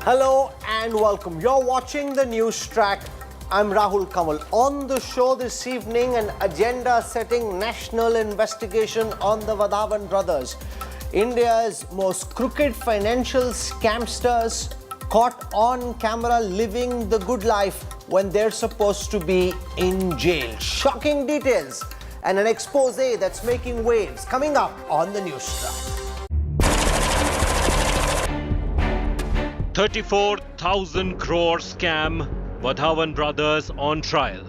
Hello and welcome. You're watching the NewsTrack. I'm Rahul Kanwal. On the show this evening, an agenda-setting national investigation on the Wadhawan brothers. India's most crooked financial scamsters caught on camera living the good life when they're supposed to be in jail. Shocking details and an expose that's making waves coming up on the NewsTrack. 34,000 crore scam, Wadhawan brothers on trial.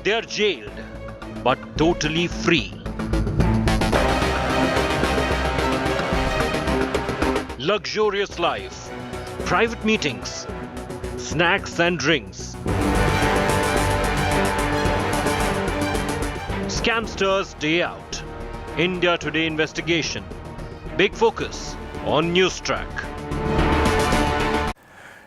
They are jailed, but totally free. Luxurious life, private meetings, snacks and drinks. Scamsters day out. India Today investigation. Big focus on NewsTrack.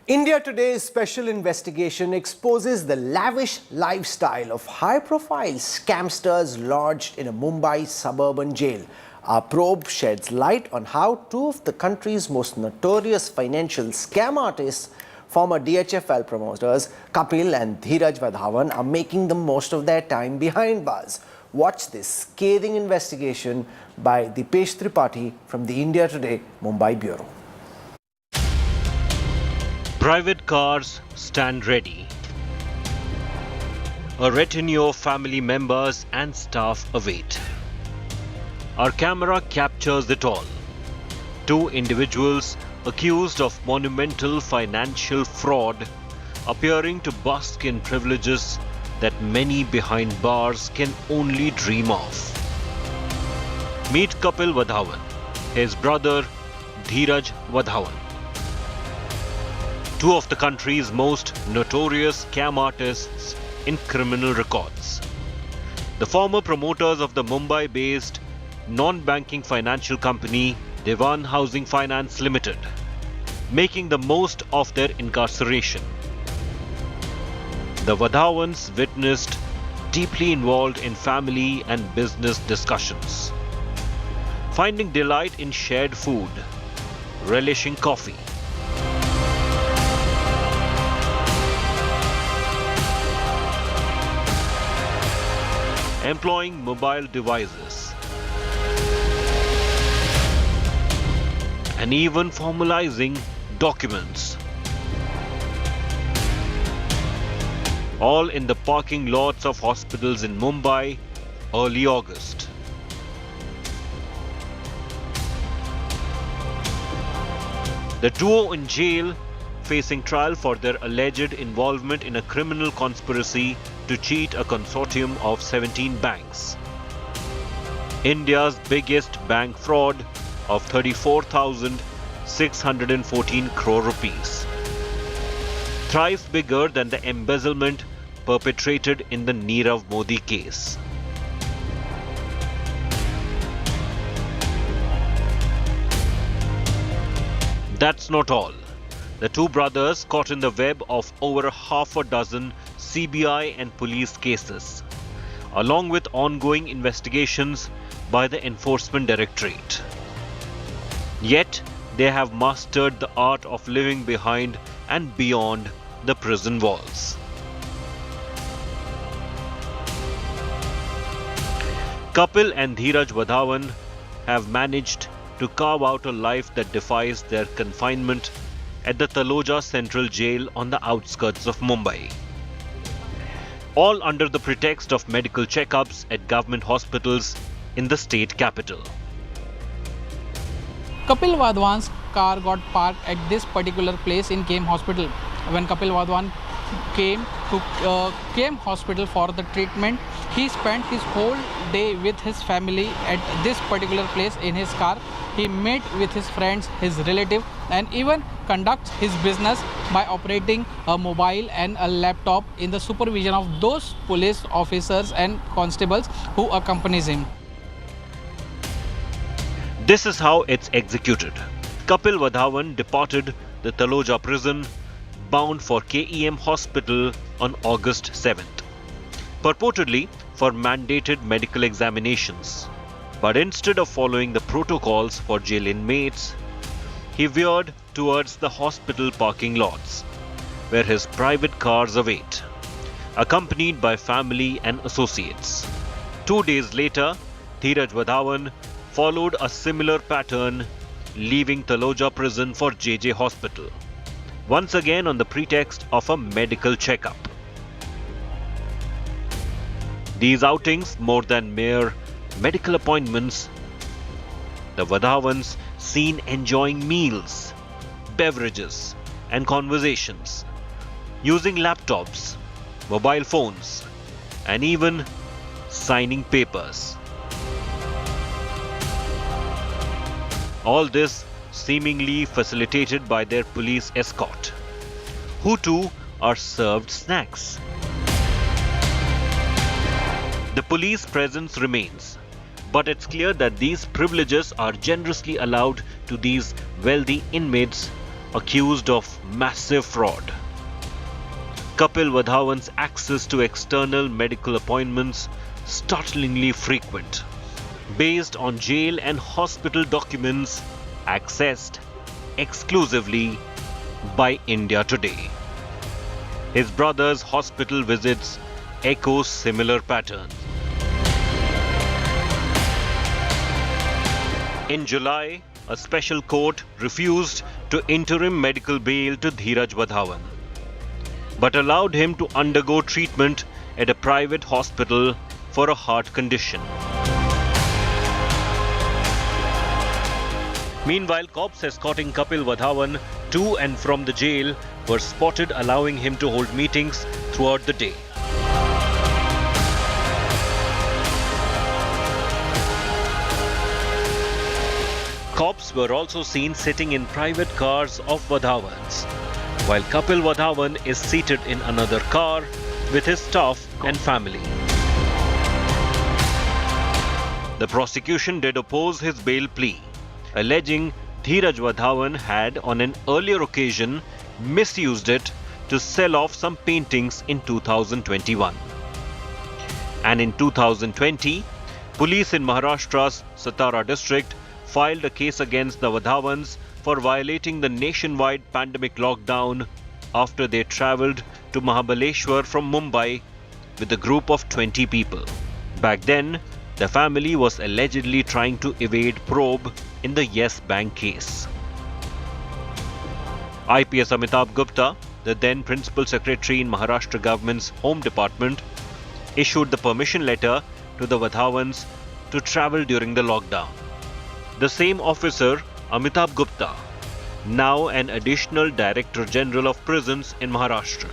India Today's special investigation exposes the lavish lifestyle of high-profile scamsters lodged in a Mumbai suburban jail. Our probe sheds light on how two of the country's most notorious financial scam artists, former DHFL promoters Kapil and Dheeraj Wadhawan, are making the most of their time behind bars. Watch this scathing investigation by Dipesh Tripathi from the India Today Mumbai Bureau. Private cars stand ready. A retinue of family members and staff await. Our camera captures it all. Two individuals accused of monumental financial fraud appearing to bask in privileges that many behind bars can only dream of. Meet Kapil Wadhawan, his brother Dheeraj Wadhawan. Two of the country's most notorious scam artists in criminal records. The former promoters of the Mumbai-based non-banking financial company Dewan Housing Finance Limited, making the most of their incarceration. The Wadhawans witnessed deeply involved in family and business discussions, finding delight in shared food, relishing coffee. Employing mobile devices, and even formalizing documents. All in the parking lots of hospitals in Mumbai early August. The duo in jail facing trial for their alleged involvement in a criminal conspiracy to cheat a consortium of 17 banks. India's biggest bank fraud of 34,614 crore rupees. Thrice bigger than the embezzlement perpetrated in the Nirav Modi case. That's not all. The two brothers caught in the web of over half a dozen CBI and police cases, along with ongoing investigations by the Enforcement Directorate. Yet, they have mastered the art of living behind and beyond the prison walls. Kapil and Dheeraj Wadhawan have managed to carve out a life that defies their confinement at the Taloja Central Jail on the outskirts of Mumbai. All under the pretext of medical checkups at government hospitals in the state capital. Kapil Wadhawan's car got parked at this particular place in KM Hospital. When Kapil Wadhawan came to KM Hospital for the treatment, he spent his whole day with his family at this particular place in his car. He met with his friends, his relative, and even conducts his business by operating a mobile and a laptop in the supervision of those police officers and constables who accompanies him. This is how it's executed. Kapil Wadhawan departed the Taloja prison bound for KEM Hospital on August 7th, purportedly for mandated medical examinations. But instead of following the protocols for jail inmates, he veered towards the hospital parking lots, where his private cars await, accompanied by family and associates. 2 days later, Dheeraj Wadhawan followed a similar pattern, leaving Taloja prison for JJ Hospital, once again on the pretext of a medical checkup. These outings, more than mere medical appointments, the Wadhawans seen enjoying meals, beverages, and conversations, using laptops, mobile phones, and even signing papers. All this seemingly facilitated by their police escort, who too are served snacks. The police presence remains, but it's clear that these privileges are generously allowed to these wealthy inmates accused of massive fraud. Kapil Wadhawan's access to external medical appointments startlingly frequent, based on jail and hospital documents accessed exclusively by India Today. His brother's hospital visits echo similar patterns. In July, a special court refused to interim medical bail to Dheeraj Wadhawan, but allowed him to undergo treatment at a private hospital for a heart condition. Meanwhile, cops escorting Kapil Wadhawan to and from the jail were spotted, allowing him to hold meetings throughout the day. Cops were also seen sitting in private cars of Wadhawans, while Kapil Wadhawan is seated in another car with his staff and family. The prosecution did oppose his bail plea, alleging Dheeraj Wadhawan had on an earlier occasion misused it to sell off some paintings in 2021. And in 2020, police in Maharashtra's Satara district filed a case against the Wadhawans for violating the nationwide pandemic lockdown after they travelled to Mahabaleshwar from Mumbai with a group of 20 people. Back then, the family was allegedly trying to evade probe in the Yes Bank case. IPS Amitabh Gupta, the then Principal Secretary in Maharashtra government's Home Department, issued the permission letter to the Wadhawans to travel during the lockdown. The same officer, Amitabh Gupta, now an additional Director General of Prisons in Maharashtra.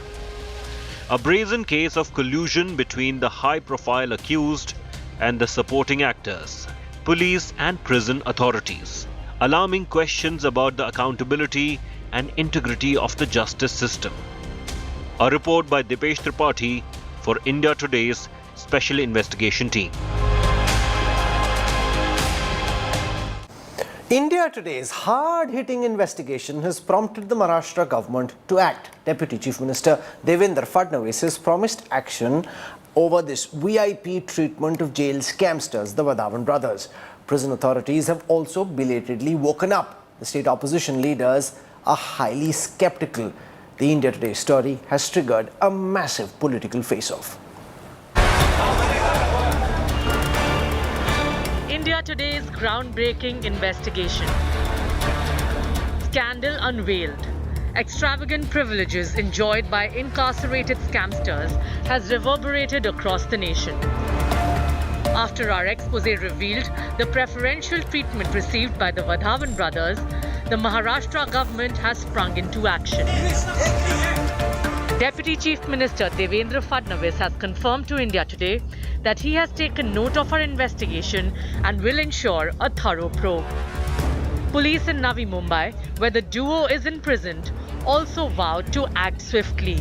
A brazen case of collusion between the high-profile accused and the supporting actors, police and prison authorities, alarming questions about the accountability and integrity of the justice system. A report by Dipesh Tripathi for India Today's Special Investigation Team. India Today's hard-hitting investigation has prompted the Maharashtra government to act. Deputy Chief Minister Devendra Fadnavis has promised action over this VIP treatment of jail scamsters, the Wadhawan brothers. Prison authorities have also belatedly woken up. The state opposition leaders are highly skeptical. The India Today story has triggered a massive political face-off. India Today's groundbreaking investigation. Scandal unveiled. Extravagant privileges enjoyed by incarcerated scamsters has reverberated across the nation. After our expose revealed the preferential treatment received by the Wadhawan brothers, the Maharashtra government has sprung into action. Deputy Chief Minister Devendra Fadnavis has confirmed to India Today that he has taken note of our investigation and will ensure a thorough probe. Police in Navi Mumbai, where the duo is imprisoned, also vowed to act swiftly.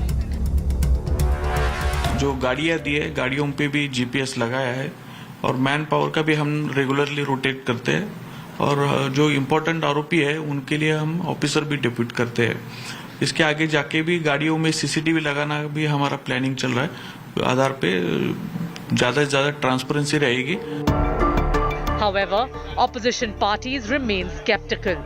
जो गाड़ियाँ दी है, गाड़ियों पे भी GPS लगाया है और man power का भी हम रेगुलरली रोटेट करते हैं और जो इम्पोर्टेंट आरोपी है उनके लिए हम ऑफिसर भी डिप्यूट करते हैं. इसके आगे जाके भी गाड़ियों में CCTV लगाना भी हमारा प्लानिंग चल रहा है. आधार पे ज़्यादा से ज़्यादा ट्रांसपेरेंसी रहेगी. However, opposition parties remain skeptical.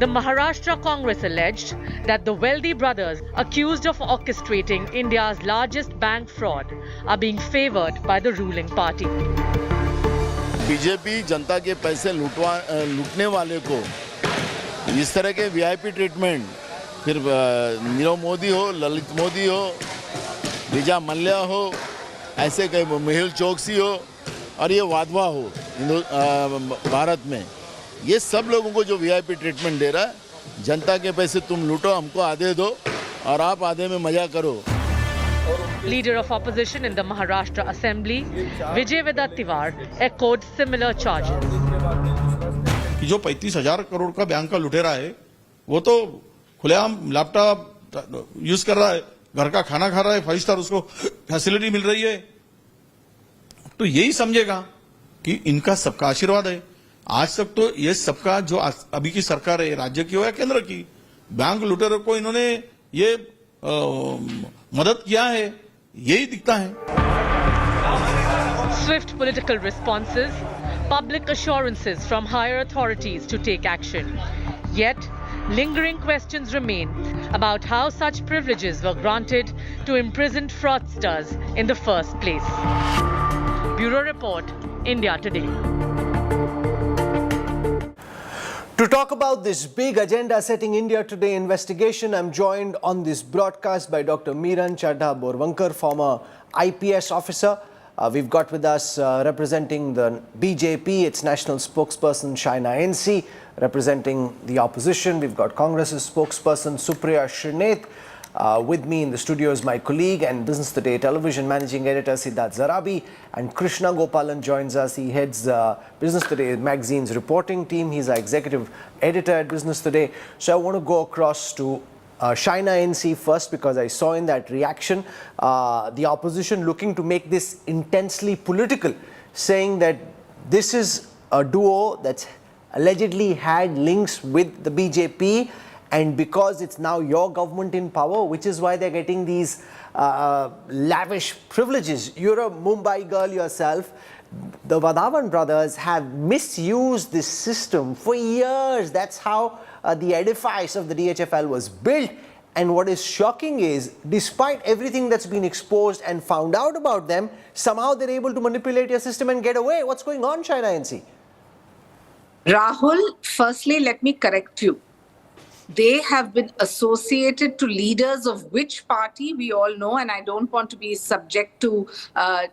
The Maharashtra Congress alleged that the wealthy brothers accused of orchestrating India's largest bank fraud are being favored by the ruling party. BJP जनता के पैसे लूटने वाले को इस तरह के वीआईपी ट्रीटमेंट, फिर नीरव मोदी हो, ललित मोदी हो, विजय मल्ल्या हो, ऐसे कई मेहुल चोकसी हो और ये वाधवा हो भारत में, ये सब लोगों को जो वीआईपी ट्रीटमेंट दे रहा है, जनता के पैसे तुम लूटो, हमको आधे दो और आप आधे में मजा करो. Leader of opposition in the Maharashtra Assembly, Vijay Tiwari, echoed similar charges. कि जो 35,000 करोड़ का बैंक का लुटेरा है वो तो खुलेआम लैपटॉप यूज कर रहा है, घर का खाना खा रहा है, 5 स्टार उसको फैसिलिटी मिल रही है, तो यही समझेगा कि इनका सबका आशीर्वाद है. आज तक तो ये सबका जो अभी की सरकार है, राज्य की हो या केंद्र की, बैंक लुटेरों को इन्होंने ये मदद किया है, यही दिखता है. Swift political responses, public assurances from higher authorities to take action. Yet, lingering questions remain about how such privileges were granted to imprisoned fraudsters in the first place. Bureau Report, India Today. To talk about this big agenda-setting India Today investigation, I'm joined on this broadcast by Dr. Miran Chadha Borvankar, former IPS officer. We've got with us representing the BJP, its national spokesperson Shaina NC, representing the opposition. We've got Congress's spokesperson Supriya Srinath. With me in the studio is my colleague and Business Today television managing editor Siddharth Zarabi, and Krishna Gopalan joins us. He heads Business Today magazine's reporting team. He's our executive editor at Business Today. So I want to go across to Shaina NC first, because I saw in that reaction the opposition looking to make this intensely political, saying that this is a duo that's allegedly had links with the BJP, and because it's now your government in power, which is why they're getting these lavish privileges. You're a Mumbai girl yourself. The Wadhawan brothers have misused this system for years. That's how the edifice of the DHFL was built. And what is shocking is, despite everything that's been exposed and found out about them, somehow they're able to manipulate your system and get away. What's going on, Shaina NC? Rahul, firstly, let me correct you. They have been associated to leaders of which party we all know, and I don't want to be subject to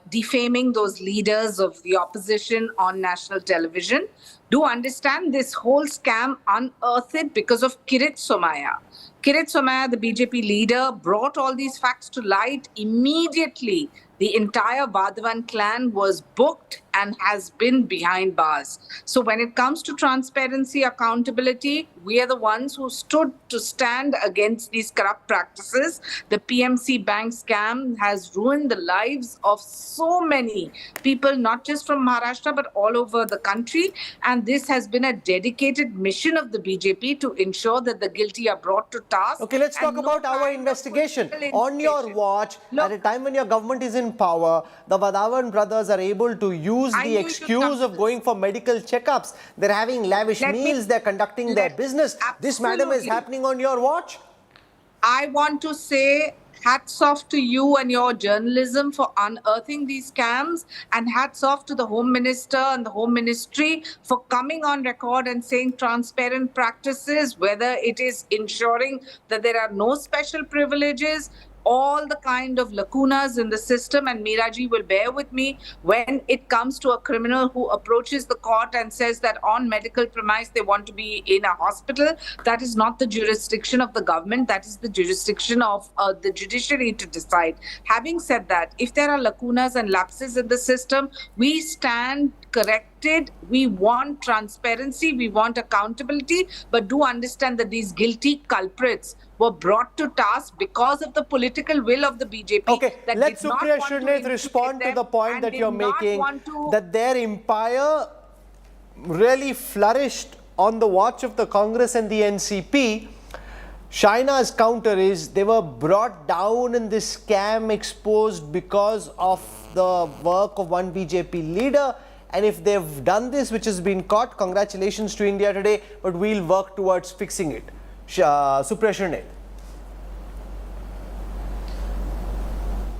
defaming those leaders of the opposition on national television. Do understand this whole scam unearthed because of Kirit Somaya. Kirit Somaya, the BJP leader, brought all these facts to light immediately. The entire Wadhawan clan was booked and has been behind bars. So when it comes to transparency, accountability, we are the ones who stood to stand against these corrupt practices. The PMC bank scam has ruined the lives of so many people, not just from Maharashtra, but all over the country. And this has been a dedicated mission of the BJP to ensure that the guilty are brought to task. Okay, let's talk about our investigation. On your watch, at a time when your government is in power, the Wadhawan brothers are able to use the excuse of going for medical checkups. They're having lavish meals, they're conducting their business. This, madam, is happening on your watch? I want to say hats off to you and your journalism for unearthing these scams, and hats off to the Home Minister and the Home Ministry for coming on record and saying transparent practices, whether it is ensuring that there are no special privileges, all the kind of lacunas in the system. And Meeraji will bear with me, when it comes to a criminal who approaches the court and says that on medical premise they want to be in a hospital, that is not the jurisdiction of the government, that is the jurisdiction of the judiciary to decide. Having said that, if there are lacunas and lapses in the system, we stand corrected. We want transparency, we want accountability, but do understand that these guilty culprits were brought to task because of the political will of the BJP. Okay, let Supriya Srinath respond to the point that you're making, that their empire really flourished on the watch of the Congress and the NCP. Shaina's counter is they were brought down in this scam exposed because of the work of one BJP leader, And if they've done this, which has been caught, congratulations to India today, but we'll work towards fixing it. Supriya Shirne.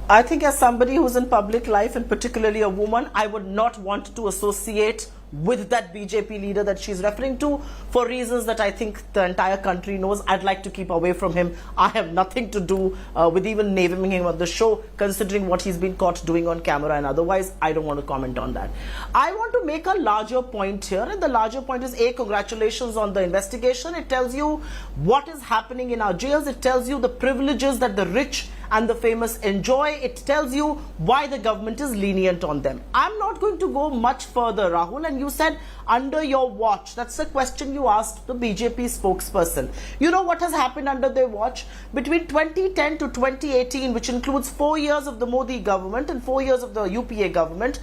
I think as somebody who's in public life, and particularly a woman, I would not want to associate with that BJP leader that she's referring to for reasons that I think the entire country knows. I'd like to keep away from him. I have nothing to do with even naming him on the show, considering what he's been caught doing on camera and otherwise. I don't want to comment on that. I want to make a larger point here, and the larger point is A, congratulations on the investigation. It tells you what is happening in our jails. It tells you the privileges that the rich and the famous enjoy. It tells you why the government is lenient on them. I'm not going to go much further, Rahul, and you said under your watch. That's the question you asked the BJP spokesperson. You know what has happened under their watch? Between 2010 to 2018, which includes 4 years of the Modi government and 4 years of the UPA government,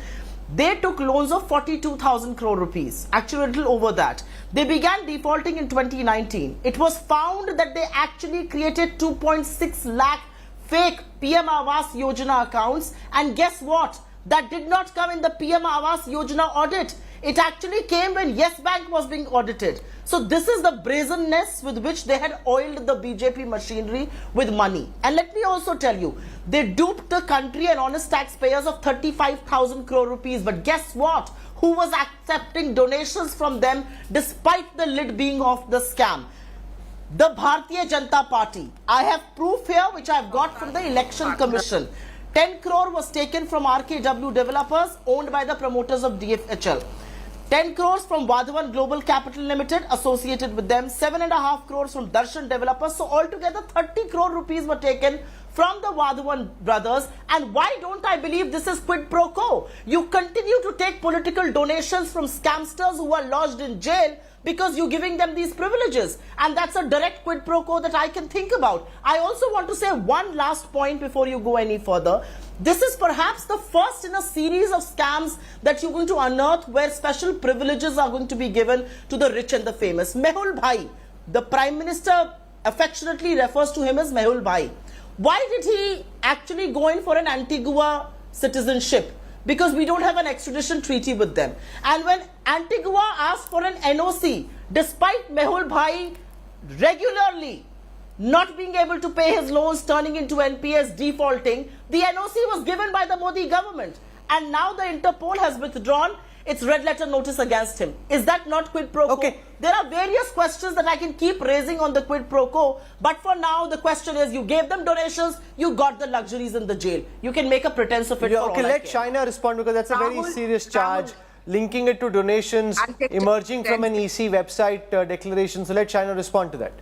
they took loans of 42,000 crore rupees, actually a little over that. They began defaulting in 2019. It was found that they actually created 2.6 lakh fake PM Awas Yojana accounts, and guess what? That did not come in the PM Awas Yojana audit. It actually came when Yes Bank was being audited. So this is the brazenness with which they had oiled the BJP machinery with money. And let me also tell you, they duped the country and honest taxpayers of 35,000 crore rupees. But guess what? Who was accepting donations from them despite the lid being off the scam? The Bharatiya Janata Party. I have proof here which I have got from the Election Commission. 10 crore was taken from RKW developers owned by the promoters of DFHL. 10 crores from Wadhawan Global Capital Limited associated with them. 7.5 crores from Darshan developers. So altogether 30 crore rupees were taken from the Wadhawan brothers. And why don't I believe this is quid pro quo? You continue to take political donations from scamsters who are lodged in jail because you're giving them these privileges. And that's a direct quid pro quo that I can think about. I also want to say one last point before you go any further. This is perhaps the first in a series of scams that you're going to unearth where special privileges are going to be given to the rich and the famous. Mehul Bhai, the Prime Minister affectionately refers to him as Mehul Bhai. Why did he actually go in for an Antigua citizenship? Because we don't have an extradition treaty with them. And when Antigua asked for an NOC, despite Mehul Bhai regularly not being able to pay his loans, turning into NPS, defaulting, the NOC was given by the Modi government. And now the Interpol has withdrawn its red letter notice against him. Is that not quid pro quo? Okay. There are various questions that I can keep raising on the quid pro quo. But for now, the question is, you gave them donations, you got the luxuries in the jail. You can make a pretense of it for Okay, all let I care. China respond, because that's a very Rahul, serious charge. Linking it to donations I'll take emerging 10 from an EC website declaration. So let China respond to that.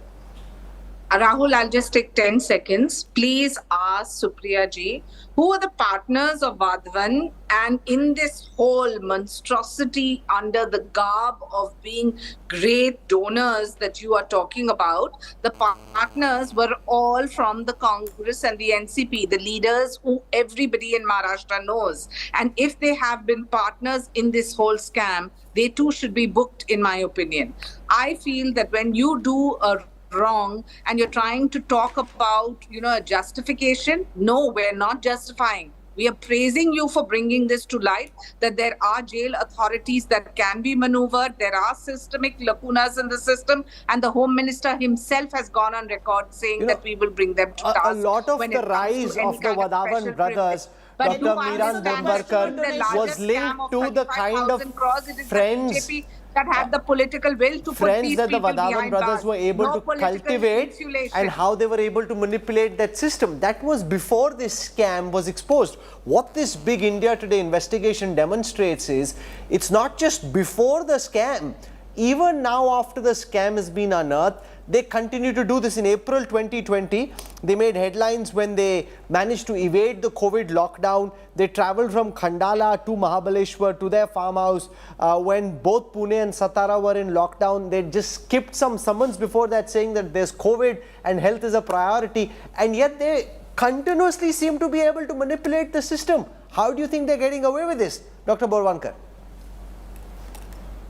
Rahul, I'll just take 10 seconds. Please ask Supriya ji, who are the partners of Wadhawan, and in this whole monstrosity under the garb of being great donors that you are talking about, the partners were all from the Congress and the NCP, the leaders who everybody in Maharashtra knows. And if they have been partners in this whole scam, they too should be booked, in my opinion. I feel that when you do a wrong and you're trying to talk about, a justification, no, we're not justifying. We are praising you for bringing this to light, that there are jail authorities that can be maneuvered. There are systemic lacunas in the system, and the Home Minister himself has gone on record saying that we will bring them to task. A lot of when the it comes to rise any of the kind Wadhawan special brothers, privilege. But Dr. you Miran understand that Bondwarkar, the largest was scam linked of to the kind of 35,000 crores, it is friends the BJP that had the political will to put friends these that the people Wadhawan behind brothers bars. were able No to political cultivate, insulation. and how they were able to manipulate that system. That was before this scam was exposed. What this big India Today investigation demonstrates is, it's not just before the scam. Even now, after the scam has been unearthed, they continue to do this. In April 2020, they made headlines when they managed to evade the COVID lockdown. They traveled from Khandala to Mahabaleshwar to their farmhouse. When both Pune and Satara were in lockdown, they just skipped some summons before that, saying that there's COVID and health is a priority. And yet they continuously seem to be able to manipulate the system. How do you think they're getting away with this, Dr. Bondwarkar?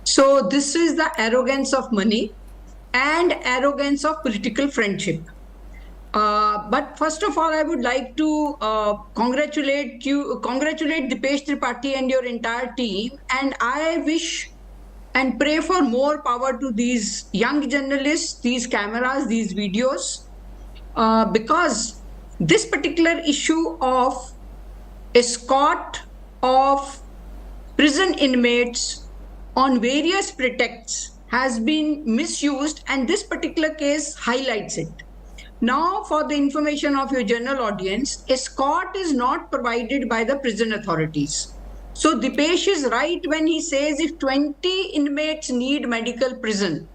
So this is the arrogance of money and arrogance of political friendship. But first of all, I would like to congratulate Dipesh Tripathi and your entire team. And I wish and pray for more power to these young journalists, these cameras, these videos, because this particular issue of escort of prison inmates on various pretexts has been misused, and this particular case highlights it. Now, for the information of your general audience, escort is not provided by the prison authorities. So Dipesh is right when he says if 20 inmates need medical prison,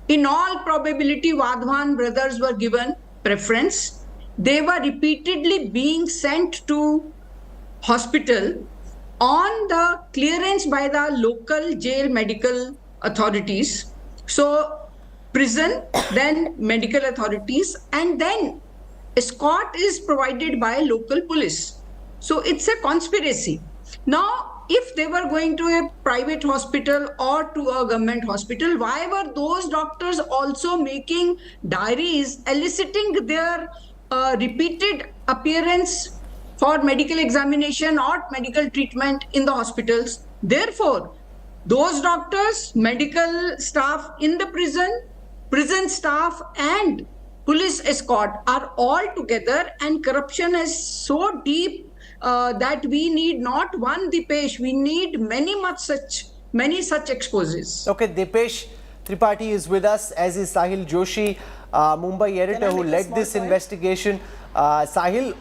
in all probability Wadhawan brothers were given preference. They were repeatedly being sent to hospital on the clearance by the local jail medical authorities. So prison, then medical authorities, and then escort is provided by local police. So it's a conspiracy. Now, if they were going to a private hospital or to a government hospital, why were those doctors also making diaries eliciting their repeated appearance for medical examination or medical treatment in the hospitals? Therefore, those doctors, medical staff in the prison staff and police escort are all together, and corruption is so deep that we need not one Dipesh, we need many such exposes. Okay, Dipesh Tripathi is with us, as is Sahil Joshi, Mumbai editor who led this investigation. Sahil,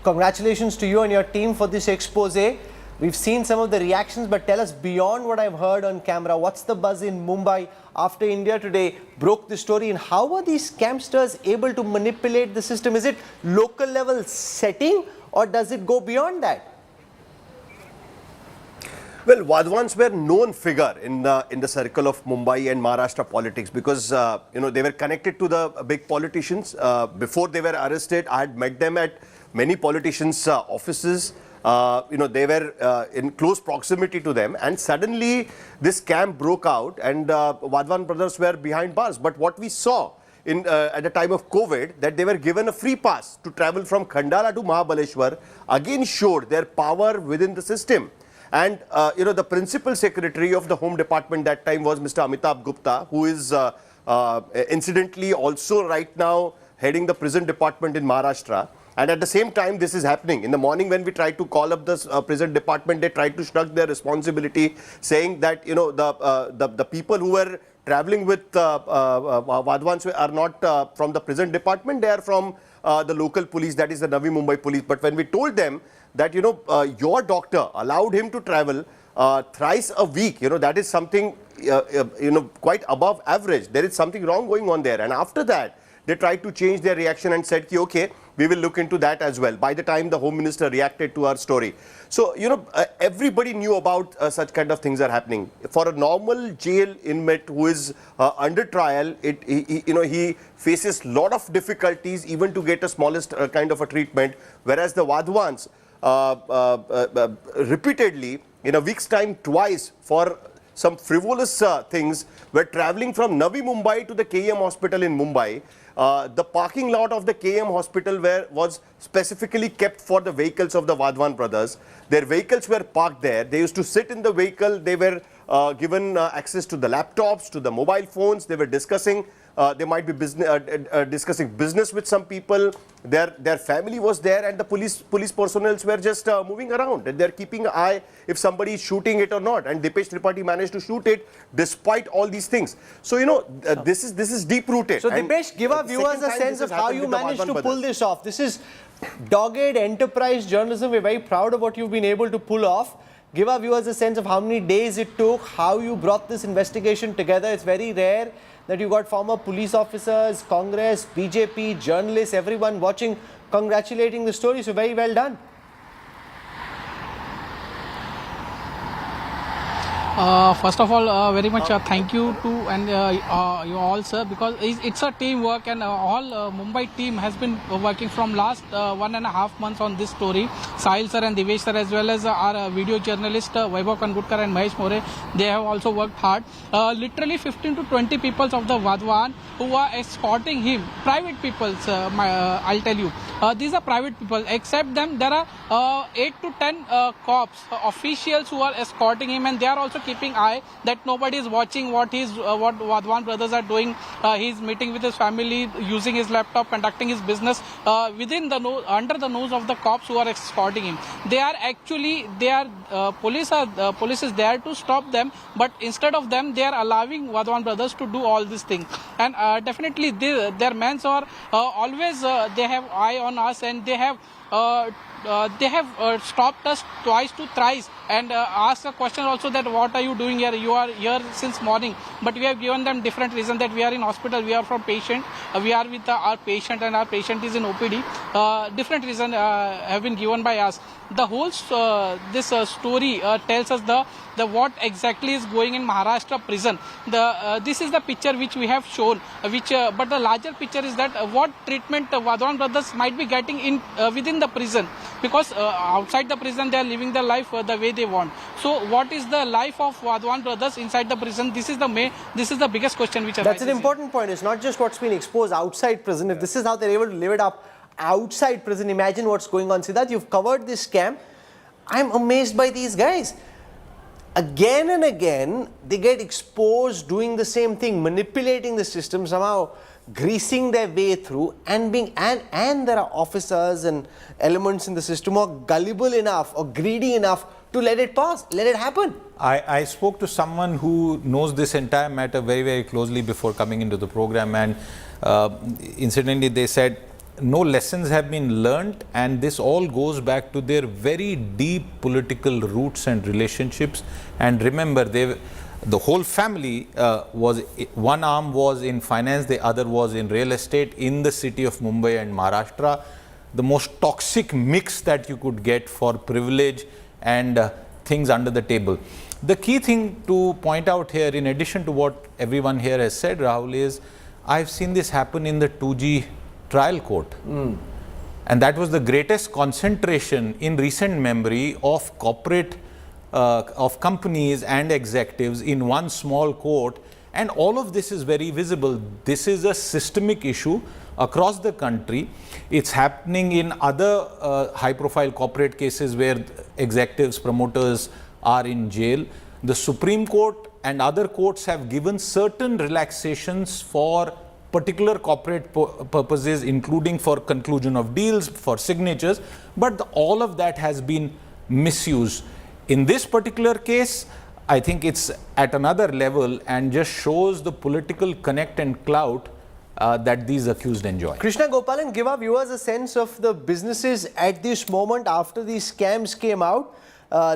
congratulations to you and your team for this expose. We've seen some of the reactions, but tell us, beyond what I've heard on camera, what's the buzz in Mumbai after India Today broke the story, and how are these scamsters able to manipulate the system? Is it local level setting, or does it go beyond that? Well, Wadhawans were known figure in the circle of Mumbai and Maharashtra politics because they were connected to the big politicians. Before they were arrested, I had met them at many politicians' offices. They were in close proximity to them, and suddenly this scam broke out, and Wadhawan brothers were behind bars. But what we saw at the time of COVID, that they were given a free pass to travel from Khandala to Mahabaleshwar, again showed their power within the system. And the principal secretary of the Home Department that time was Mr. Amitabh Gupta, who is incidentally also right now heading the prison department in Maharashtra. And at the same time, this is happening. In the morning, when we tried to call up the prison department, they tried to shrug their responsibility, saying that the people who were traveling with Wadhawans are not from the prison department; they are from the local police, that is the Navi Mumbai police. But when we told them that your doctor allowed him to travel thrice a week, that is something quite above average. There is something wrong going on there. And after that, they tried to change their reaction and said, okay, we will look into that as well, by the time the Home Minister reacted to our story. So, everybody knew about such kind of things are happening. For a normal jail inmate who is under trial, he faces a lot of difficulties even to get a smallest kind of a treatment, whereas the Wadhawans repeatedly, in a week's time, twice for some frivolous things, were traveling from Navi Mumbai to the KM hospital in Mumbai. The parking lot of the KM hospital was specifically kept for the vehicles of the Wadhawan brothers. Their vehicles were parked there. They used to sit in the vehicle. They were given access to the laptops, to the mobile phones. They were discussing. They might be discussing business with some people. Their family was there, and the police personnel were just moving around. And they're keeping an eye if somebody is shooting it or not. And Dipesh Tripathi managed to shoot it despite all these things. So this is deep rooted. So Dipesh, give our viewers a sense of how you managed to pull this off. This is dogged enterprise journalism. We're very proud of what you've been able to pull off. Give our viewers a sense of how many days it took, how you brought this investigation together. It's very rare that you got former police officers, Congress, BJP, journalists, everyone watching, congratulating the story. So very well done. First of all, very much thank you to and you all, sir, because it's a teamwork, and all Mumbai team has been working from last 1.5 months on this story. Sahil sir and Devesh sir, as well as our video journalist Vaibhav Kangutkar and Mahesh More, they have also worked hard. Literally 15 to 20 people of the Wadhawan who are escorting him, private people, I'll tell you. These are private people. Except them, there are 8 to 10 cops, officials who are escorting him, and they are also keeping eye that nobody is watching what Wadhawan brothers are doing. He's meeting with his family, using his laptop, conducting his business under the nose of the cops who are escorting him. Police is there to stop them, but instead of them, they are allowing Wadhawan brothers to do all these things. And definitely, their men are always they have eye on us, and they have stopped us twice to thrice and asked a question also that what are you doing here? You are here since morning. But we have given them different reason that we are in hospital, we are from patient, we are with our patient, and our patient is in OPD. Different reason have been given by us. The whole this story tells us the what exactly is going in Maharashtra prison. This is the picture which we have shown, but the larger picture is that what treatment Wadhawan brothers might be getting in within the prison, because outside the prison they are living their life the way they want. So what is the life of Wadhawan brothers inside the prison? This is the biggest question which arises. That's an important point. It's not just what's been exposed outside prison. If this is how they're able to live it up outside prison, imagine what's going on. Siddharth, you've covered this scam. I'm amazed by these guys. Again and again, they get exposed doing the same thing, manipulating the system, somehow greasing their way through, and there are officers and elements in the system who are gullible enough or greedy enough to let it pass, let it happen. I spoke to someone who knows this entire matter very, very closely before coming into the program, and incidentally they said no lessons have been learnt, and this all goes back to their very deep political roots and relationships. And remember, the whole family one arm was in finance, the other was in real estate in the city of Mumbai and Maharashtra. The most toxic mix that you could get for privilege and things under the table. The key thing to point out here, in addition to what everyone here has said, Rahul, is I've seen this happen in the 2G trial court. And that was the greatest concentration in recent memory of corporate, of companies and executives in one small court. And all of this is very visible. This is a systemic issue across the country. It's happening in other high-profile corporate cases where executives, promoters are in jail. The Supreme Court and other courts have given certain relaxations for particular corporate purposes, including for conclusion of deals, for signatures, but all of that has been misused. In this particular case, I think it's at another level and just shows the political connect and clout that these accused enjoy. Krishna Gopalan, give our viewers a sense of the businesses at this moment after these scams came out.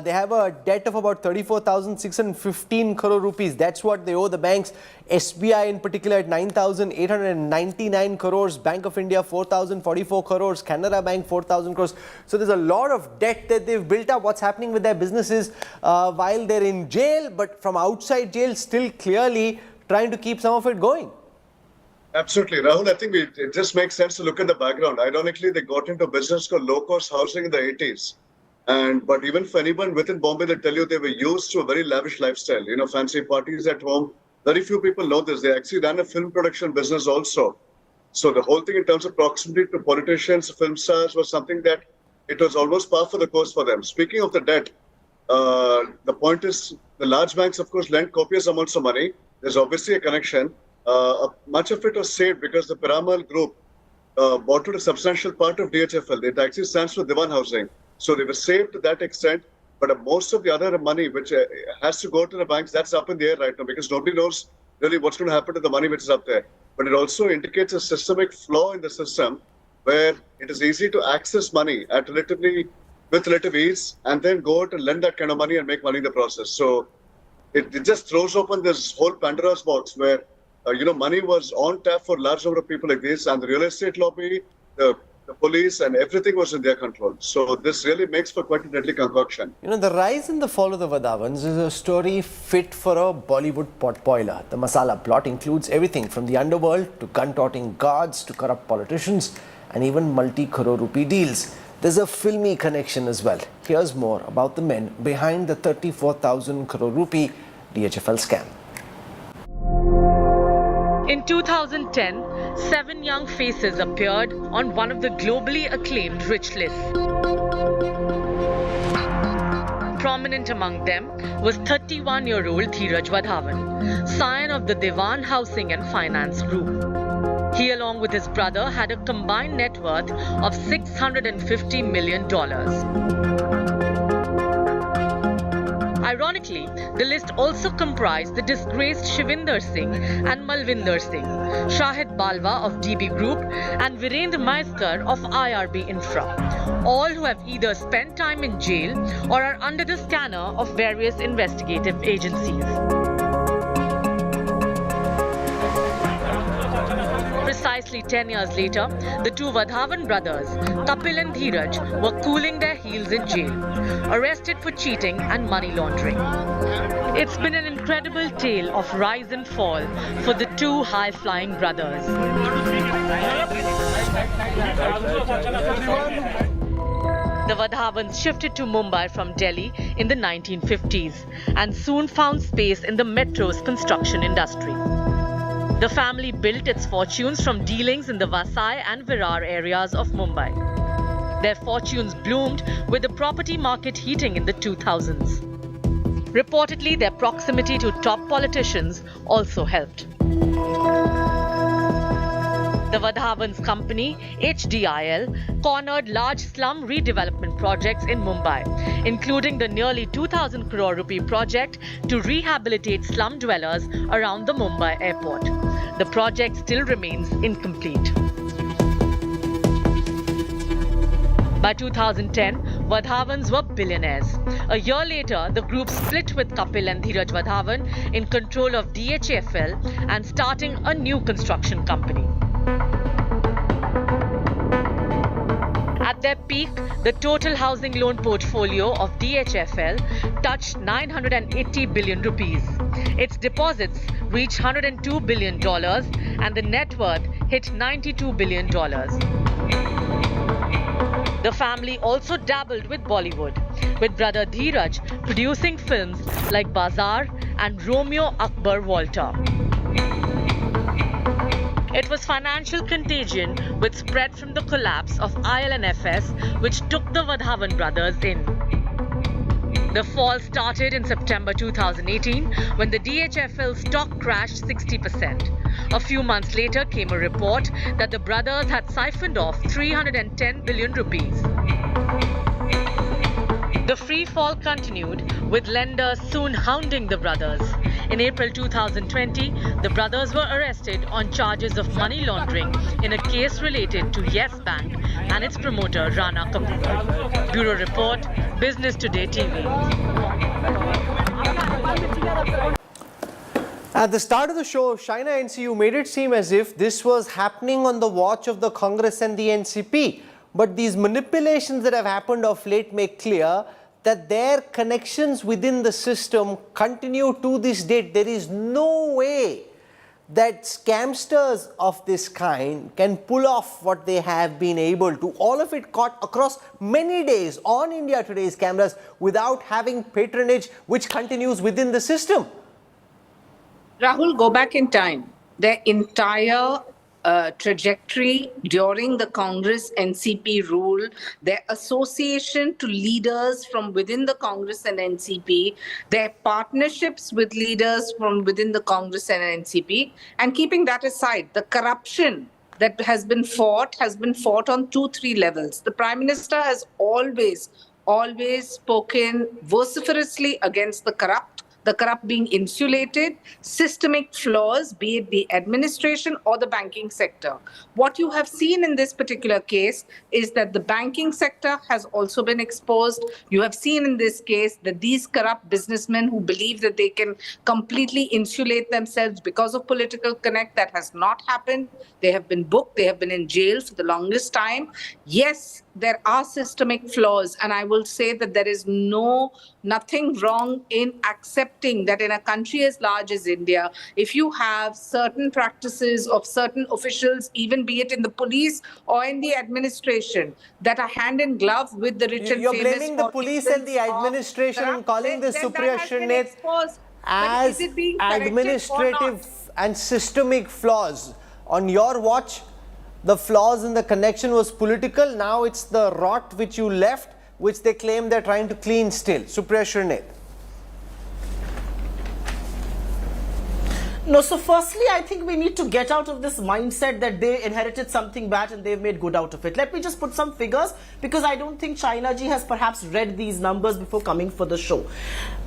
They have a debt of about 34,615 crore rupees. That's what they owe the banks. SBI in particular at 9,899 crores. Bank of India 4,044 crores. Canara Bank 4,000 crores. So there's a lot of debt that they've built up. What's happening with their businesses while they're in jail, but from outside jail still clearly trying to keep some of it going? Absolutely. Rahul, I think it just makes sense to look at the background. Ironically, they got into a business called low-cost housing in the 80s. But even for anyone within Bombay, they tell you they were used to a very lavish lifestyle. You know, fancy parties at home. Very few people know this. They actually ran a film production business also. So the whole thing in terms of proximity to politicians, film stars was something that it was almost par for the course for them. Speaking of the debt, the point is the large banks, of course, lend copious amounts of money. There's obviously a connection. Much of it was saved because the Piramal group bought out a substantial part of DHFL. It actually stands for Dewan housing. So they were saved to that extent, but most of the other money which has to go to the banks, that's up in the air right now because nobody knows really what's going to happen to the money which is up there. But it also indicates a systemic flaw in the system where it is easy to access money with relative ease and then go out and lend that kind of money and make money in the process. So it just throws open this whole Pandora's box where money was on tap for a large number of people like this, and the real estate lobby, the the police, and everything was in their control. So this really makes for quite a deadly concoction. You know, the rise and the fall of the Wadhawans is a story fit for a Bollywood potboiler. The masala plot includes everything from the underworld to gun-toting guards to corrupt politicians and even multi-crore rupee deals. There's a filmy connection as well. Here's more about the men behind the 34,000 crore rupee DHFL scam. In 2010, 7 young faces appeared on one of the globally acclaimed rich lists. Prominent among them was 31-year-old Dheeraj Wadhawan, scion of the Dewan housing and finance group. He, along with his brother, had a combined net worth of $650 million. Ironically, the list also comprised the disgraced Shivinder Singh and Malvinder Singh, Shahid Balwa of DB Group and Virendra Maiskar of IRB Infra, all who have either spent time in jail or are under the scanner of various investigative agencies. Precisely 10 years later, the two Wadhawan brothers, Kapil and Dheeraj, were cooling their heels in jail, arrested for cheating and money laundering. It's been an incredible tale of rise and fall for the two high-flying brothers. The Wadhawans shifted to Mumbai from Delhi in the 1950s and soon found space in the metro's construction industry. The family built its fortunes from dealings in the Vasai and Virar areas of Mumbai. Their fortunes bloomed with the property market heating in the 2000s. Reportedly, their proximity to top politicians also helped. The Wadhawans company, HDIL, cornered large slum redevelopment projects in Mumbai, including the nearly 2,000 crore rupee project to rehabilitate slum dwellers around the Mumbai airport. The project still remains incomplete. By 2010, Wadhawans were billionaires. A year later, the group split with Kapil and Dheeraj Wadhawan in control of DHFL and starting a new construction company. At their peak, the total housing loan portfolio of DHFL touched 980 billion rupees. Its deposits reached $102 billion and the net worth hit $92 billion. The family also dabbled with Bollywood, with brother Dheeraj producing films like Bazaar and Romeo Akbar Walter. It was financial contagion which spread from the collapse of IL&FS, which took the Wadhawan brothers in. The fall started in September 2018 when the DHFL stock crashed 60%. A few months later came a report that the brothers had siphoned off 310 billion rupees. The free fall continued, with lenders soon hounding the brothers. In April 2020, the brothers were arrested on charges of money laundering in a case related to Yes Bank and its promoter Rana Kapoor. Bureau Report, Business Today TV. At the start of the show, Shaina NCU made it seem as if this was happening on the watch of the Congress and the NCP. But these manipulations that have happened of late make clear that their connections within the system continue to this date. There is no way that scamsters of this kind can pull off what they have been able to. All of it caught across many days on India Today's cameras without having patronage which continues within the system. Rahul, go back in time. Their entire trajectory during the Congress NCP rule, their association to leaders from within the Congress and NCP, their partnerships with leaders from within the Congress and NCP, and keeping that aside, the corruption that has been fought on 2-3 levels. The Prime Minister has always spoken vociferously against the corrupt. the corrupt being insulated, systemic flaws, be it the administration or the banking sector. What you have seen in this particular case is that the banking sector has also been exposed. You have seen in this case that these corrupt businessmen who believe that they can completely insulate themselves because of political connect, that has not happened. They have been booked. They have been in jail for the longest time. Yes, there are systemic flaws, and I will say that there is nothing wrong in accepting that in a country as large as India, if you have certain practices of certain officials, even be it in the police or in the administration, that are hand in glove with the rich and You're famous. blaming the police and the administration and calling this Supriya Shrinate as administrative and systemic flaws. On your watch, the flaws in the connection was political. Now it's the rot which you left, which they claim they're trying to clean still. Supriya Shrinate. No, so firstly, I think we need to get out of this mindset that they inherited something bad and they've made good out of it. Let me just put some figures, because I don't think China ji has perhaps read these numbers before coming for the show.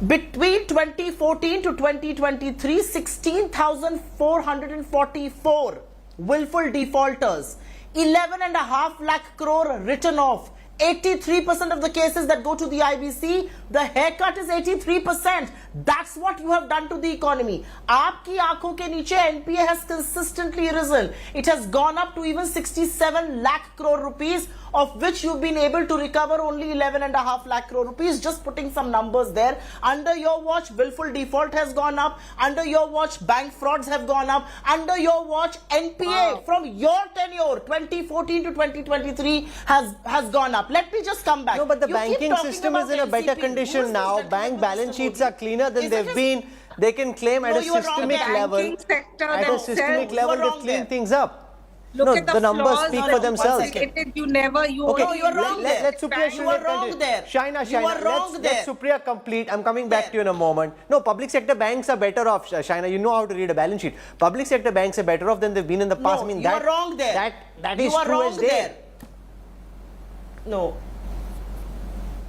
Between 2014 to 2023, 16,444 willful defaulters, 11.5 lakh crore written off. 83% of the cases that go to the IBC, the haircut is 83%. That's what you have done to the economy. Aapki aankhon ke niche NPA has consistently risen. It has gone up to even 67 lakh crore rupees, of which you've been able to recover only 11.5 lakh crore rupees. Just putting some numbers there. Under your watch, willful default has gone up. Under your watch, bank frauds have gone up. Under your watch, NPA from your tenure, 2014 to 2023, has gone up. Let me just come back. No, but the banking system is in a better condition now. Bank balance sheets are cleaner than they've been. They can claim at a systemic level. At a systemic level, they've cleaned things up. Look at the numbers flaws. speak for themselves. You never. Okay, you are wrong there. Let Supriya You are wrong there. Shaina, You are wrong there. let Supriya complete. I'm coming back to you in a moment. No, public sector banks are better off, Shaina. You know how to read a balance sheet. Public sector banks are better off than they've been in the past. No, I mean, you are wrong there. That you is are true wrong as day.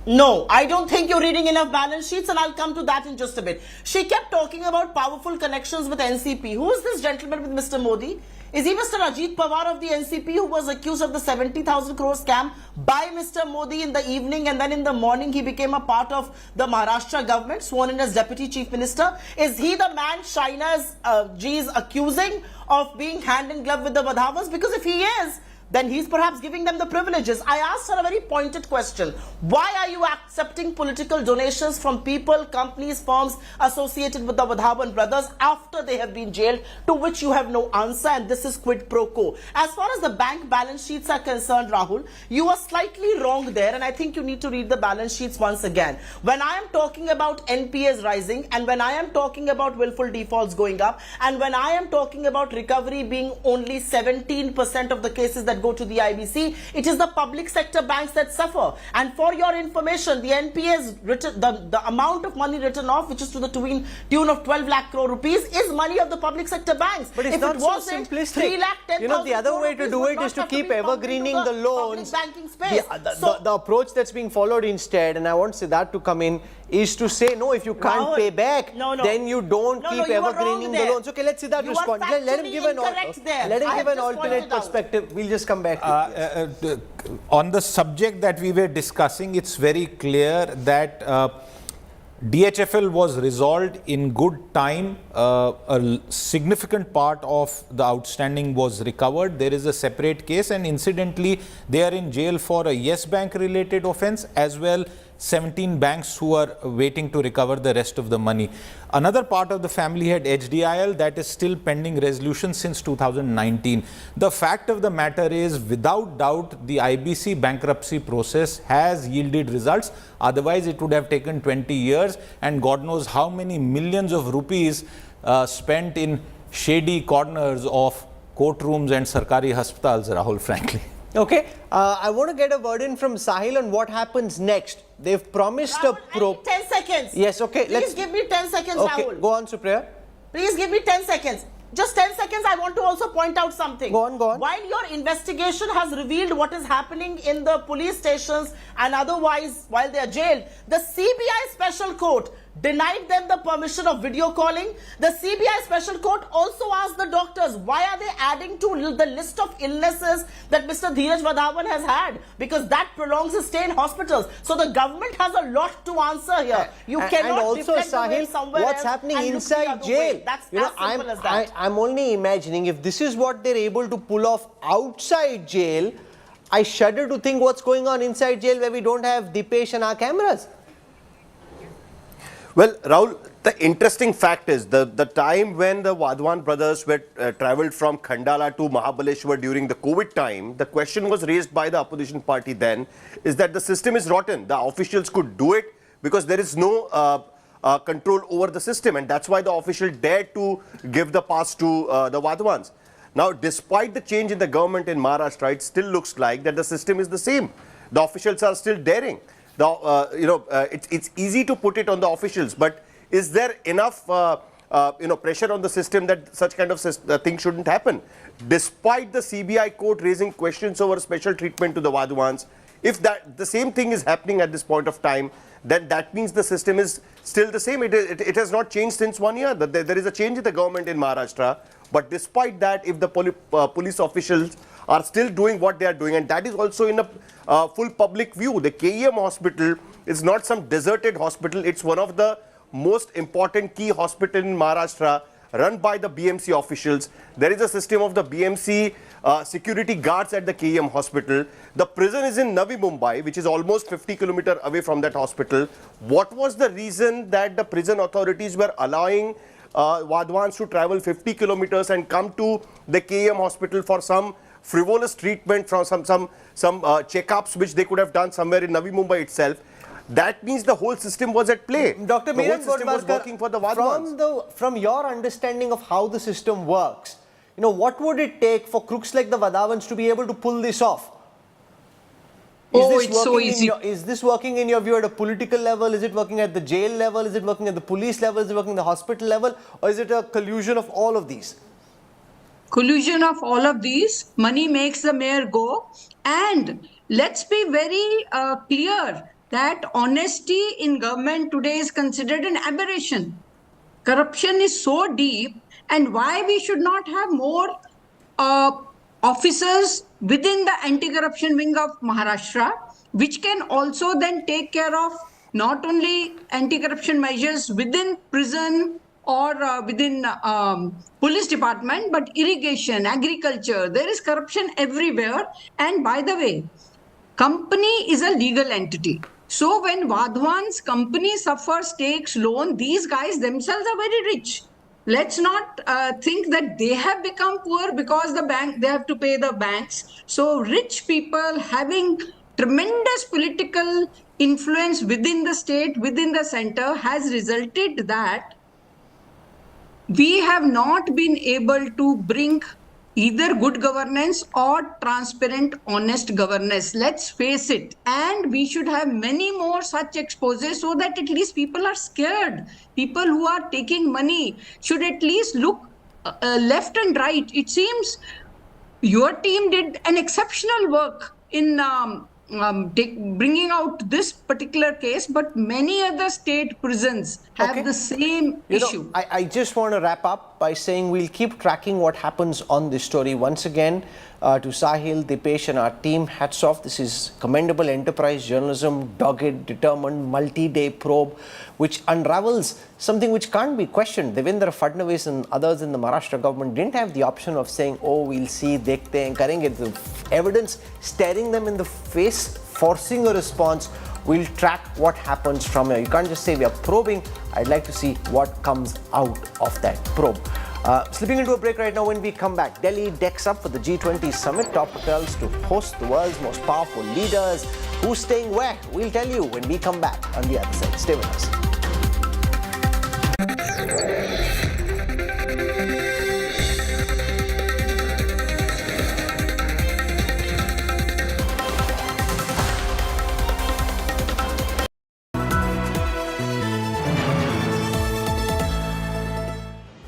No, I don't think you're reading enough balance sheets, and I'll come to that in just a bit. She kept talking about powerful connections with NCP. Who is this gentleman with Mr. Modi? Is he Mr. Ajit Pawar of the NCP, who was accused of the 70,000 crore scam by Mr. Modi in the evening, and then in the morning he became a part of the Maharashtra government, sworn in as Deputy Chief Minister? Is he the man Shaina's G is accusing of being hand in glove with the Wadhawans? Because if he is, then he's perhaps giving them the privileges. I asked her a very pointed question. Why are you accepting political donations from people, companies, firms associated with the Wadhawan brothers after they have been jailed? To which you have no answer, and this is quid pro quo. As far as the bank balance sheets are concerned, Rahul, you are slightly wrong there, and I think you need to read the balance sheets once again. When I am talking about NPAs rising, and when I am talking about willful defaults going up, and when I am talking about recovery being only 17% of the cases that go to the IBC, it is the public sector banks that suffer. And for your information, the NPAs written, the amount of money written off, which is to the tune of 12 lakh crore rupees, is money of the public sector banks. But it's not so simplistic. The other way to do it is to keep evergreening the loans. The approach that's being followed instead, and I want Siddharth to come in, is to say, no, if you can't pay back, then you don't keep evergreening the loans. Okay, let Siddharth respond. Let him give an alternate perspective. We'll just come back. On the subject that we were discussing, it's very clear that DHFL was resolved in good time. A significant part of the outstanding was recovered. There is a separate case, and incidentally, they are in jail for a Yes Bank related offence, as well 17 banks who are waiting to recover the rest of the money. Another part of the family had HDIL that is still pending resolution since 2019. The fact of the matter is, without doubt, the IBC bankruptcy process has yielded results. Otherwise, it would have taken 20 years and God knows how many millions of rupees spent in shady corners of courtrooms and Sarkari hospitals, Rahul, frankly. Okay, I want to get a word in from Sahil on what happens next. They've promised Rahul, a probe. 10 seconds. Yes, okay. Please give me 10 seconds, okay, Rahul. Go on, Supriya. Please give me 10 seconds. Just 10 seconds, I want to also point out something. Go on, go on. While your investigation has revealed what is happening in the police stations and otherwise while they are jailed, the CBI Special Court denied them the permission of video calling. The CBI Special Court also asked the doctors, why are they adding to the list of illnesses that Mr. Dheeraj Wadhawan has had? Because that prolongs his stay in hospitals. So the government has a lot to answer here. You cannot and also, deflect the blame Sahil, somewhere what's else happening and look the inside other jail? way. That's as simple as that. I'm only imagining if this is what they're able to pull off outside jail. I shudder to think what's going on inside jail where we don't have Dipesh and our cameras. Well, Rahul, the interesting fact is the time when the Wadhawan brothers were travelled from Khandala to Mahabaleshwar during the COVID time, the question was raised by the opposition party then is that the system is rotten. The officials could do it because there is no control over the system, and that's why the official dared to give the pass to the Wadhawans. Now, despite the change in the government in Maharashtra, it still looks like that the system is the same. The officials are still daring. It's easy to put it on the officials, but is there enough pressure on the system that such kind of thing shouldn't happen? Despite the CBI court raising questions over special treatment to the Wadhawans, if the same thing is happening at this point of time, then that means the system is still the same. It has not changed since 1 year. There is a change in the government in Maharashtra. But despite that, if the police officials are still doing what they are doing, and that is also in a full public view, the KEM hospital is not some deserted hospital. It's one of the most important key hospitals in Maharashtra, run by the BMC officials. There is a system of the BMC security guards at the KEM hospital. The prison is in Navi Mumbai, which is almost 50 kilometers away from that hospital. What was the reason that the prison authorities were allowing Wadhawans to travel 50 kilometers and come to the KEM hospital for some frivolous treatment, from some checkups which they could have done somewhere in Navi Mumbai itself? That means the whole system was at play. Dr. The whole system was working for the Wadhawans. From your understanding of how the system works, what would it take for crooks like the Wadhawans to be able to pull this off? It's so easy. Is this working in your view at a political level? Is it working at the jail level? Is it working at the police level? Is it working at the hospital level? Or is it a collusion of all of these? Collusion of all of these. Money makes the mayor go. And let's be very clear that honesty in government today is considered an aberration. Corruption is so deep, and why we should not have more officers within the anti-corruption wing of Maharashtra, which can also then take care of not only anti-corruption measures within prison or within police department, but irrigation, agriculture. There is corruption everywhere. And by the way, company is a legal entity. So when Wadhawan's company suffers, takes loan, these guys themselves are very rich. Let's not think that they have become poor because they have to pay the banks. So rich people having tremendous political influence within the state, within the center, has resulted that we have not been able to bring either good governance or transparent, honest governance. Let's face it. And we should have many more such exposes so that at least people are scared. People who are taking money should at least look left and right. It seems your team did an exceptional work in bringing out this particular case, but many other state prisons have the same issue. I just want to wrap up by saying we'll keep tracking what happens on this story. Once again, to Sahil, Dipesh and our team, hats off. This is commendable enterprise journalism, dogged, determined, multi-day probe, which unravels something which can't be questioned. Devendra Fadnavis and others in the Maharashtra government didn't have the option of saying, oh, we'll see, dekhte hain, karenge. The evidence staring them in the face, forcing a response. We'll track what happens from here. You can't just say we are probing. I'd like to see what comes out of that probe. Slipping into a break right now. When we come back, Delhi decks up for the G20 summit. Top hotels to host the world's most powerful leaders. Who's staying where? We'll tell you when we come back on the other side. Stay with us.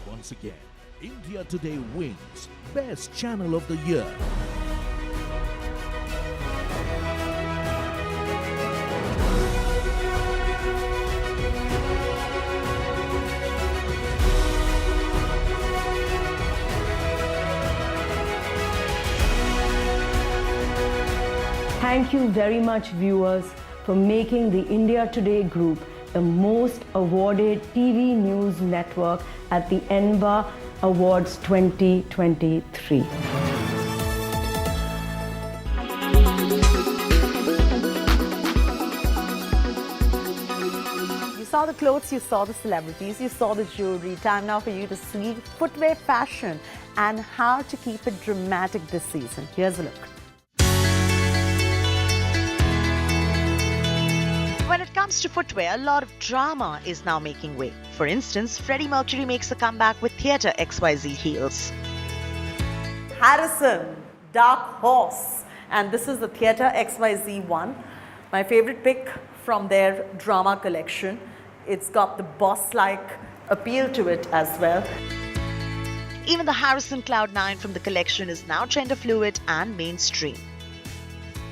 Once again, India Today wins Best Channel of the Year. Thank you very much, viewers, for making the India Today group the most awarded TV news network at the ENVA Awards 2023. You saw the clothes, you saw the celebrities, you saw the jewelry. Time now for you to see footwear fashion and how to keep it dramatic this season. Here's a look. When it comes to footwear, a lot of drama is now making way. For instance, Freddie Mercury makes a comeback with Theatre XYZ heels. Harrison, Dark Horse, and this is the Theatre XYZ one. My favorite pick from their drama collection. It's got the boss-like appeal to it as well. Even the Harrison Cloud9 from the collection is now gender fluid and mainstream.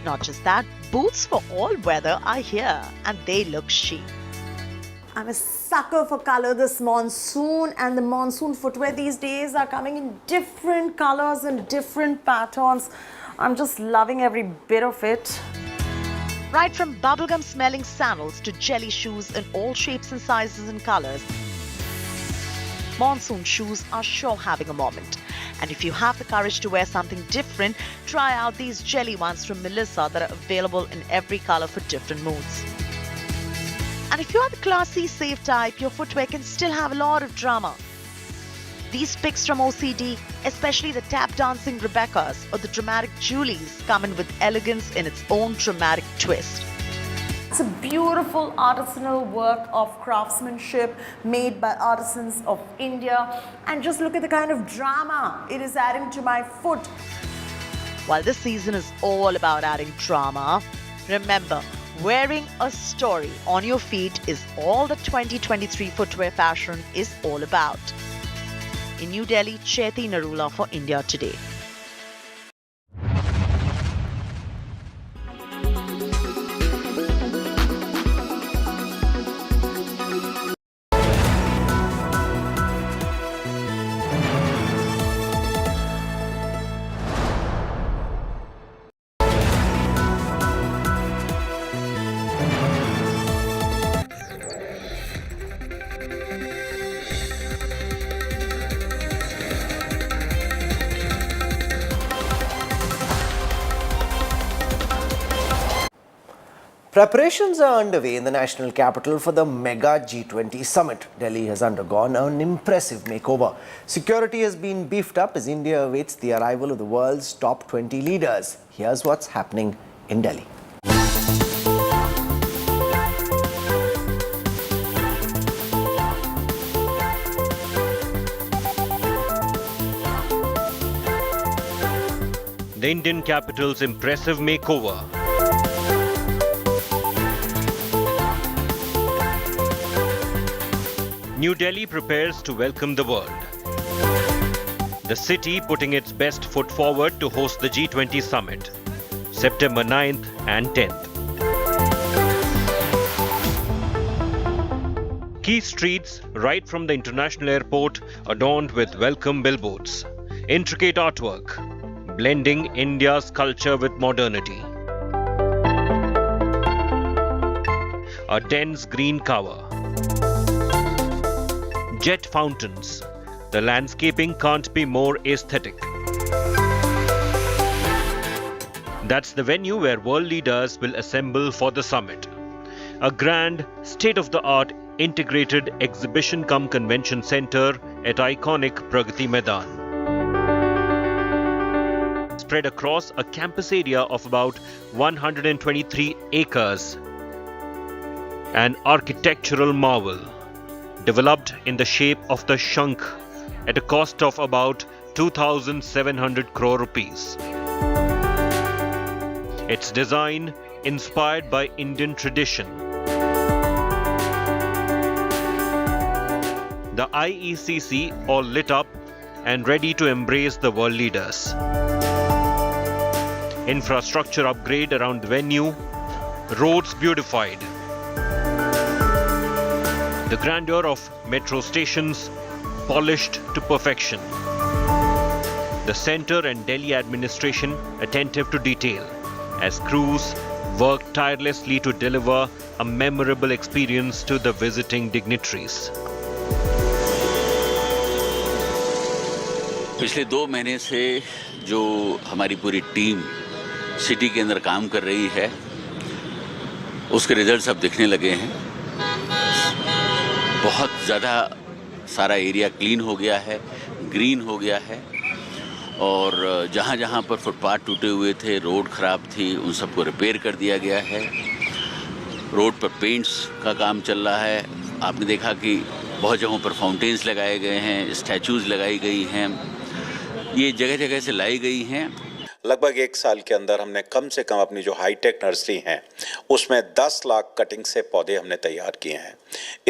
Not just that, boots for all weather are here and they look chic. I'm a sucker for color this monsoon, and the monsoon footwear these days are coming in different colors and different patterns. I'm just loving every bit of it. Right from bubblegum smelling sandals to jelly shoes in all shapes and sizes and colors, monsoon shoes are sure having a moment. And if you have the courage to wear something different, try out these jelly ones from Melissa that are available in every color for different moods. And if you are the classy, safe type, your footwear can still have a lot of drama. These picks from OCD, especially the tap dancing Rebeccas or the dramatic Julies, come in with elegance in its own dramatic twist. It's a beautiful artisanal work of craftsmanship made by artisans of India. And just look at the kind of drama it is adding to my foot. While this season is all about adding drama, remember, wearing a story on your feet is all the 2023 footwear fashion is all about. In New Delhi, Chaiti Narula for India Today. Preparations are underway in the national capital for the mega G20 summit. Delhi has undergone an impressive makeover. Security has been beefed up as India awaits the arrival of the world's top 20 leaders. Here's what's happening in Delhi. The Indian capital's impressive makeover. New Delhi prepares to welcome the world. The city putting its best foot forward to host the G20 summit, September 9th and 10th. Key streets right from the international airport adorned with welcome billboards, intricate artwork, blending India's culture with modernity. A dense green cover. Jet fountains. The landscaping can't be more aesthetic. That's the venue where world leaders will assemble for the summit. A grand, state-of-the-art integrated exhibition-cum-convention center at iconic Pragati Maidan. Spread across a campus area of about 123 acres. An architectural marvel, developed in the shape of the Shankh at a cost of about 2,700 crore rupees. Its design inspired by Indian tradition. The IECC all lit up and ready to embrace the world leaders. Infrastructure upgrade around the venue, roads beautified. The grandeur of metro stations polished to perfection. The centre and Delhi administration attentive to detail as crews work tirelessly to deliver a memorable experience to the visiting dignitaries. पिछले 2 महीने से जो हमारी पूरी team city के अंदर काम कर रही है, उसके रिजल्ट्स अब दिखने लगे हैं। बहुत ज़्यादा सारा एरिया क्लीन हो गया है, ग्रीन हो गया है, और जहाँ जहाँ पर फुटपाथ टूटे हुए थे, रोड ख़राब थी, उन सबको रिपेयर कर दिया गया है। रोड पर पेंट्स का काम चल रहा है। आपने देखा कि बहुत जगहों पर फाउंटेन्स लगाए गए हैं, स्टैचूज़ लगाई गई हैं, ये जगह जगह से लाई गई हैं। लगभग 1 साल के अंदर हमने कम से कम अपनी जो हाईटेक नर्सरी हैं उसमें 10 लाख कटिंग से पौधे हमने तैयार किए हैं।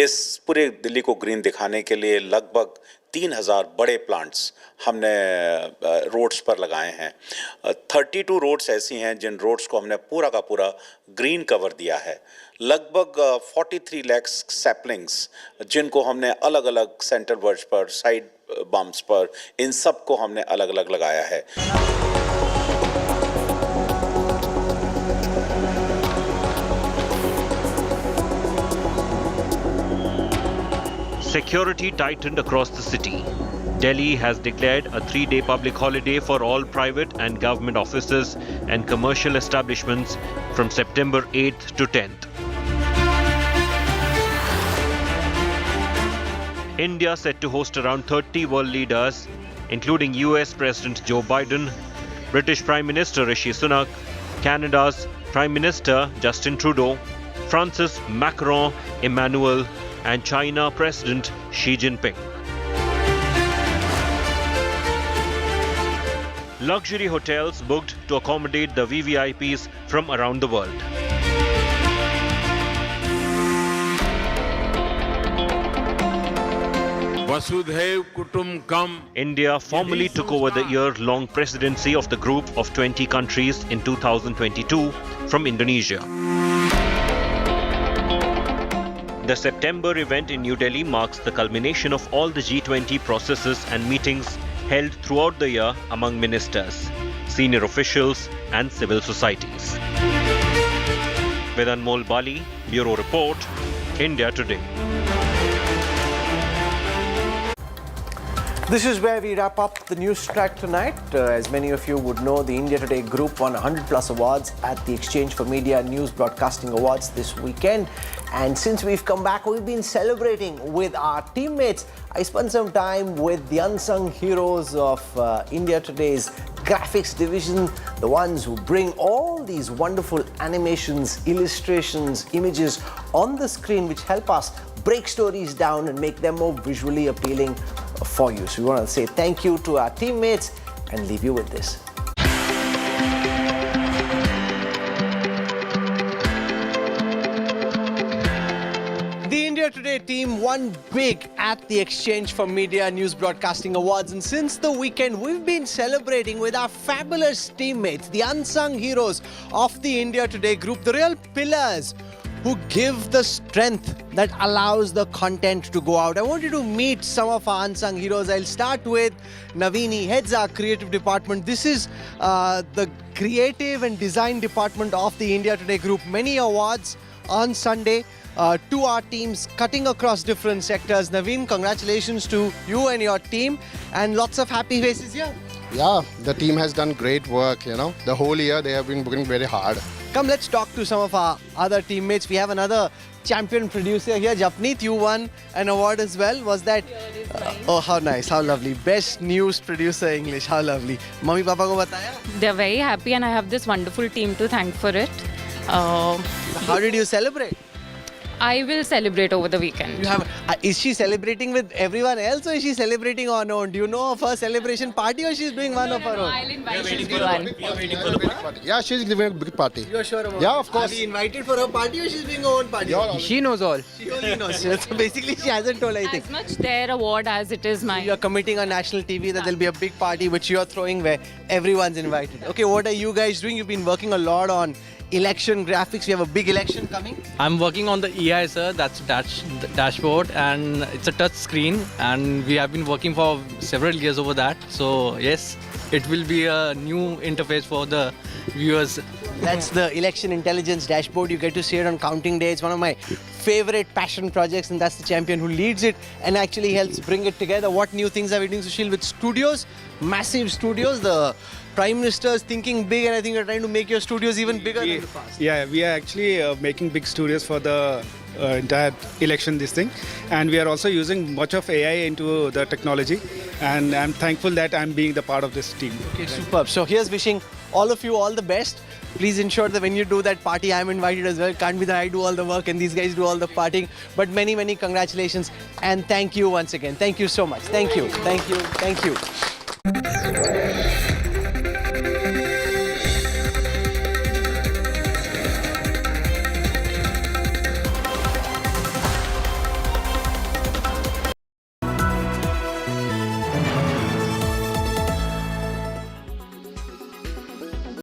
इस पूरे दिल्ली को ग्रीन दिखाने के लिए लगभग 3000 बड़े प्लांट्स हमने रोड्स पर लगाए हैं। 32 रोड्स ऐसी हैं जिन रोड्स को हमने पूरा का पूरा ग्रीन कवर दिया है। लगभग 43 लाख सैपलिंग्स जिनको हमने अलग अलग सेंटर वर्ड्स पर, साइड बम्प्स पर, इन सब को हमने अलग अलग लगाया है। Security tightened across the city. Delhi has declared a 3-day public holiday for all private and government offices and commercial establishments from September 8th to 10th. India set to host around 30 world leaders, including US President Joe Biden, British Prime Minister Rishi Sunak, Canada's Prime Minister Justin Trudeau, France's Macron Emmanuel, and China President Xi Jinping. Luxury hotels booked to accommodate the VVIPs from around the world. Vasudhaiv Kutumbakam. India formally took over the year-long presidency of the group of 20 countries in 2022 from Indonesia. The September event in New Delhi marks the culmination of all the G20 processes and meetings held throughout the year among ministers, senior officials and civil societies. With Anmol Bali, Bureau Report, India Today. This is where we wrap up the NewsTrack tonight. As many of you would know, the India Today group won 100 plus awards at the Exchange for Media News Broadcasting Awards this weekend. And since we've come back, we've been celebrating with our teammates. I spent some time with the unsung heroes of India Today's graphics division, the ones who bring all these wonderful animations, illustrations, images on the screen which help us break stories down and make them more visually appealing for you. So we want to say thank you to our teammates and leave you with this. The India Today team won big at the Exchange for Media News Broadcasting Awards, and since the weekend we've been celebrating with our fabulous teammates, the unsung heroes of the India Today group, the real pillars who give the strength that allows the content to go out. I want you to meet some of our unsung heroes. I'll start with Navini, heads our creative department. This is the creative and design department of the India Today group. Many awards on Sunday to our teams cutting across different sectors. Naveen, congratulations to you and your team, and lots of happy faces here. Yeah, the team has done great work, you know. The whole year they have been working very hard. Come, let's talk to some of our other teammates. We have another champion producer here. Japneet, you won an award as well. Was that? Oh, how nice, how lovely. Best news producer English, how lovely. Mummy, Papa ko bataya? They're very happy and I have this wonderful team to thank for it. How did you celebrate? I will celebrate over the weekend. You have, is she celebrating with everyone else, or is she celebrating on her own? Do you know of her celebration party, or she's doing one of her own? I'll invite you to one. Yeah, she's giving a big party. You're sure about Yeah, it? of course. Are we invited for her party, or she's doing her own party? She knows all. She only knows. So basically, she hasn't told anything. As much their award as it is mine. You're committing on national TV that there'll be a big party which you're throwing where everyone's invited. Okay, what are you guys doing? You've been working a lot on election graphics. We have a big election coming. I'm working on the EI, sir. That's dashboard, and it's a touch screen, and we have been working for several years over that. So yes, it will be a new interface for the viewers. That's the election intelligence dashboard. You get to see it on counting day. It's one of my favorite passion projects, and that's the champion who leads it and actually helps bring it together. What new things are we doing, Sushil, with studios? Massive studios. The Prime Minister is thinking big, and I think you're trying to make your studios even bigger than the past. Yeah, we are actually making big studios for the entire election, this thing. And we are also using much of AI into the technology. And I'm thankful that I'm being the part of this team. Okay, superb. So here's wishing all of you all the best. Please ensure that when you do that party, I'm invited as well. Can't be that I do all the work and these guys do all the partying. But many, many congratulations. And thank you once again. Thank you so much. Thank you. Thank you. Thank you.